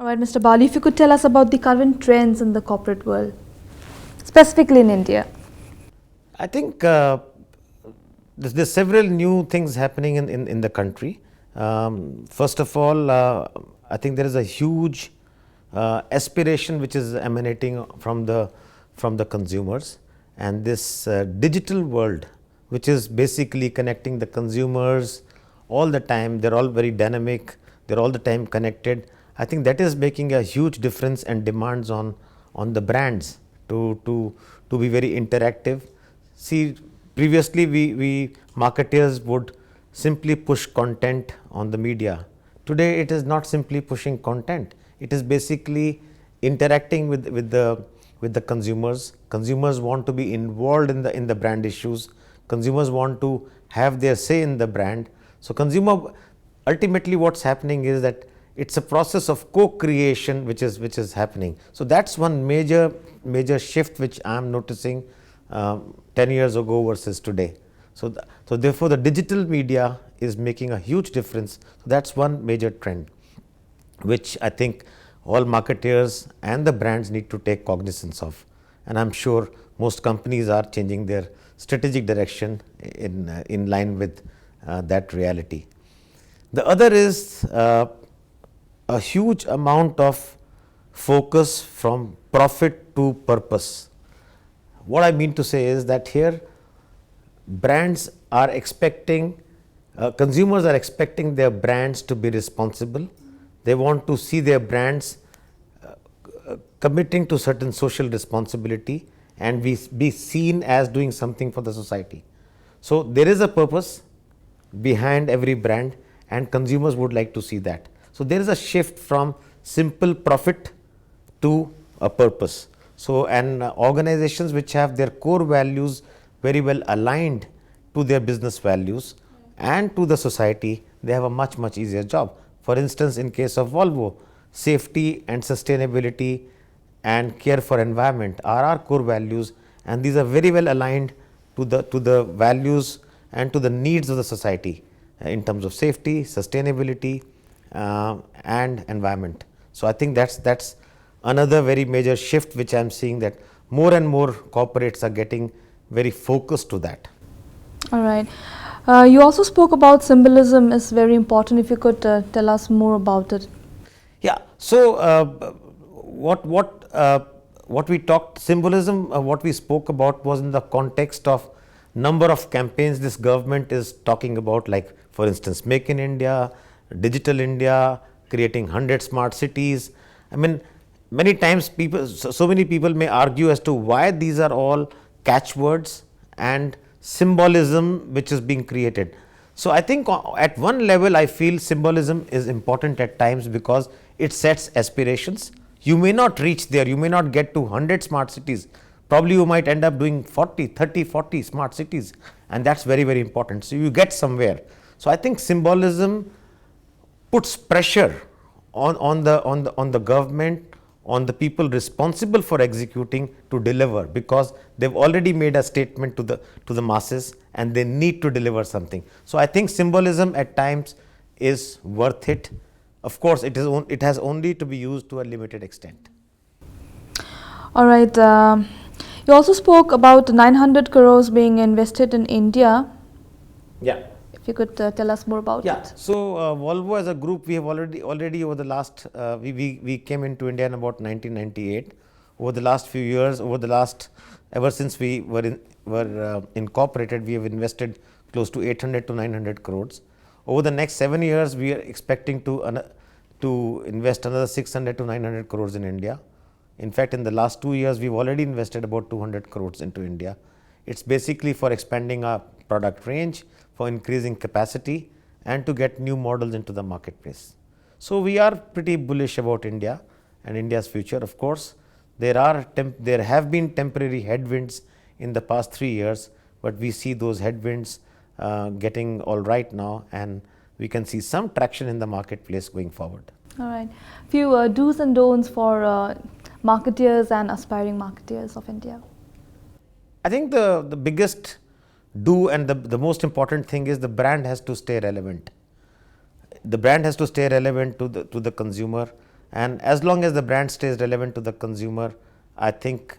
All right, Mr. Bali, if you could tell us about the current trends in the corporate world, specifically in India. I think there's several new things happening in the country. First of all, I think there is a huge aspiration which is emanating from the consumers, and this digital world, which is basically connecting the consumers all the time. They're all very dynamic. They're all the time connected. I think that is making a huge difference and demands on the brands to be very interactive. See, previously we marketers would simply push content on the media. Today it is not simply pushing content. It is basically interacting with the consumers. Consumers want to be involved in the brand issues. Consumers want to have their say in the brand. So consumer, ultimately what's happening is that it's a process of co-creation which is happening. So that's one major shift which I'm noticing 10 years ago versus today. So therefore the digital media is making a huge difference. So that's one major trend which I think all marketers and the brands need to take cognizance of, and I'm sure most companies are changing their strategic direction in line with that reality. The other is a huge amount of focus from profit to purpose. What I mean to say is that here brands are expecting, consumers are expecting their brands to be responsible. They want to see their brands committing to certain social responsibility and be seen as doing something for the society. So there is a purpose behind every brand, and consumers would like to see that. So there is a shift from simple profit to a purpose. So and organizations which have their core values very well aligned to their business values and to the society, they have a much easier job. For instance, in case of Volvo, safety and sustainability and care for environment are our core values, and these are very well aligned to the values and to the needs of the society in terms of safety, sustainability and environment. So I think that's another very major shift which I am seeing, that more and more corporates are getting very focused to that. All right. You also spoke about symbolism is very important. If you could tell us more about it. Yeah. So what we talked symbolism, what we spoke about was in the context of number of campaigns this government is talking about, like for instance, Make in India, Digital India, creating 100 smart cities. I mean, many times people, so many people may argue as to why these are all catchwords and symbolism which is being created. So I think at one level I feel symbolism is important at times because it sets aspirations. You may not reach there, you may not get to 100 smart cities. Probably you might end up doing 40 smart cities, and that's very important. So you get somewhere. So I think symbolism puts pressure on the government, on the people responsible for executing to deliver, because they've already made a statement to the masses and they need to deliver something. So I think symbolism at times is worth it. Of course, it has only to be used to a limited extent. All right. You also spoke about 900 crores being invested in India. Yeah. If you could tell us more about it. So Volvo as a group, we have already over the last we came into India in about 1998. Over the last few years, ever since we were incorporated, we have invested close to 800 to 900 crores. Over the next 7 years, we are expecting to invest another 600 to 900 crores in India. In fact, in the last 2 years, we've already invested about 200 crores into India. It's basically for expanding our product range, for increasing capacity, and to get new models into the marketplace. So we are pretty bullish about India and India's future. Of course, there have been temporary headwinds in the past 3 years, but we see those headwinds getting all right now, and we can see some traction in the marketplace going forward. All right. Few do's and don'ts for marketeers and aspiring marketeers of India. I think the biggest do and the most important thing is the brand has to stay relevant. The brand has to stay relevant to the consumer, And as long as the brand stays relevant to the consumer, I think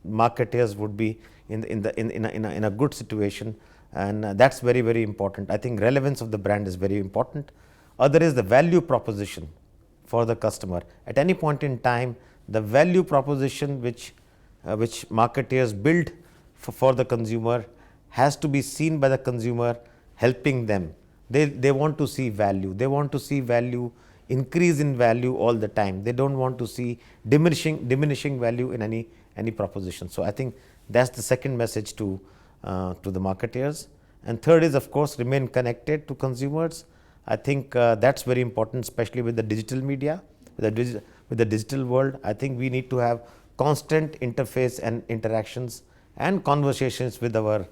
marketers would be in a good situation, and that's very, very important. I think relevance of the brand is very important. Other is the value proposition for the customer. At any point in time, the value proposition which marketers build for the consumer has to be seen by the consumer, helping them. They want to see value. They want to see value, increase in value all the time. They don't want to see diminishing value in any proposition. So I think that's the second message to the marketers. And third is, of course, remain connected to consumers. I think that's very important, especially with the digital media, with the digital world. I think we need to have constant interface and interactions and conversations with our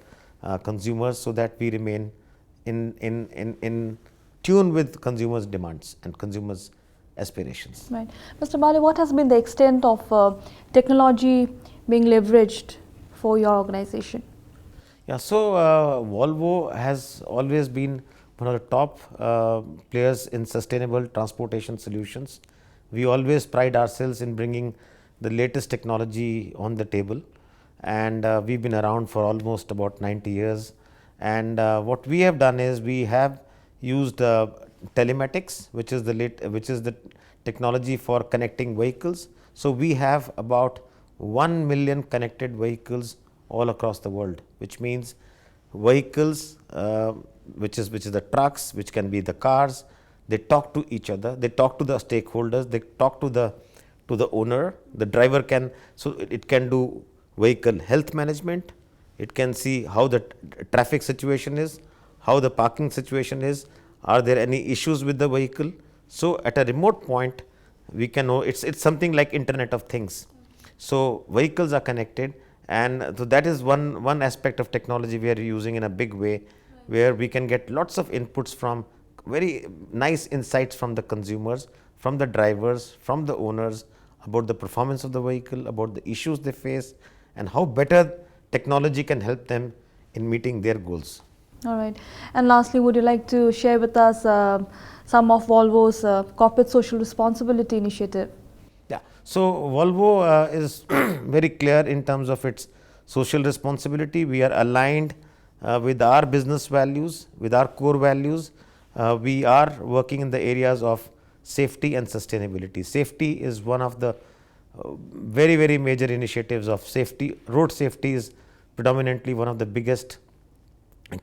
consumers, so that we remain in tune with consumers' demands and consumers' aspirations. Right. Mr. Bali, what has been the extent of technology being leveraged for your organization? Yeah, so Volvo has always been one of the top players in sustainable transportation solutions. We always pride ourselves in bringing the latest technology on the table, and we've been around for almost about 90 years. And what we have done is we have used telematics, which is the technology for connecting vehicles. So we have about 1 million connected vehicles all across the world, which means vehicles, which is the trucks, which can be the cars. They talk to each other, they talk to the stakeholders, they talk to the owner. The driver can, so it can do vehicle health management, it can see how the traffic situation is, how the parking situation is, are there any issues with the vehicle. So at a remote point, we can know. It's something like Internet of Things. So vehicles are connected, and so that is one aspect of technology we are using in a big way, where we can get lots of inputs from very nice insights from the consumers, from the drivers, from the owners, about the performance of the vehicle, about the issues they face, and how better technology can help them in meeting their goals. All right. And lastly, would you like to share with us some of Volvo's corporate social responsibility initiative? Yeah. So Volvo is very clear in terms of its social responsibility. We are aligned with our business values, with our core values. We are working in the areas of safety and sustainability. Safety is one of the very, very major initiatives of safety. Road safety is predominantly one of the biggest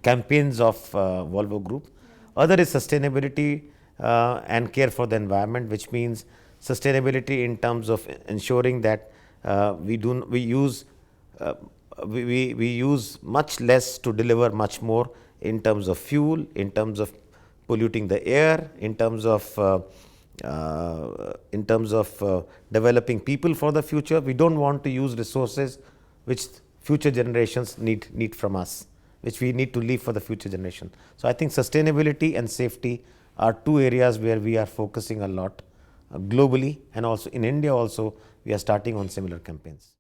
campaigns of Volvo Group. Other is sustainability and care for the environment, which means sustainability in terms of ensuring that we use much less to deliver much more, in terms of fuel, in terms of polluting the air, in terms of developing people for the future. We don't want to use resources which future generations need from us, which we need to leave for the future generation. So I think sustainability and safety are two areas where we are focusing a lot globally, and also in India also we are starting on similar campaigns.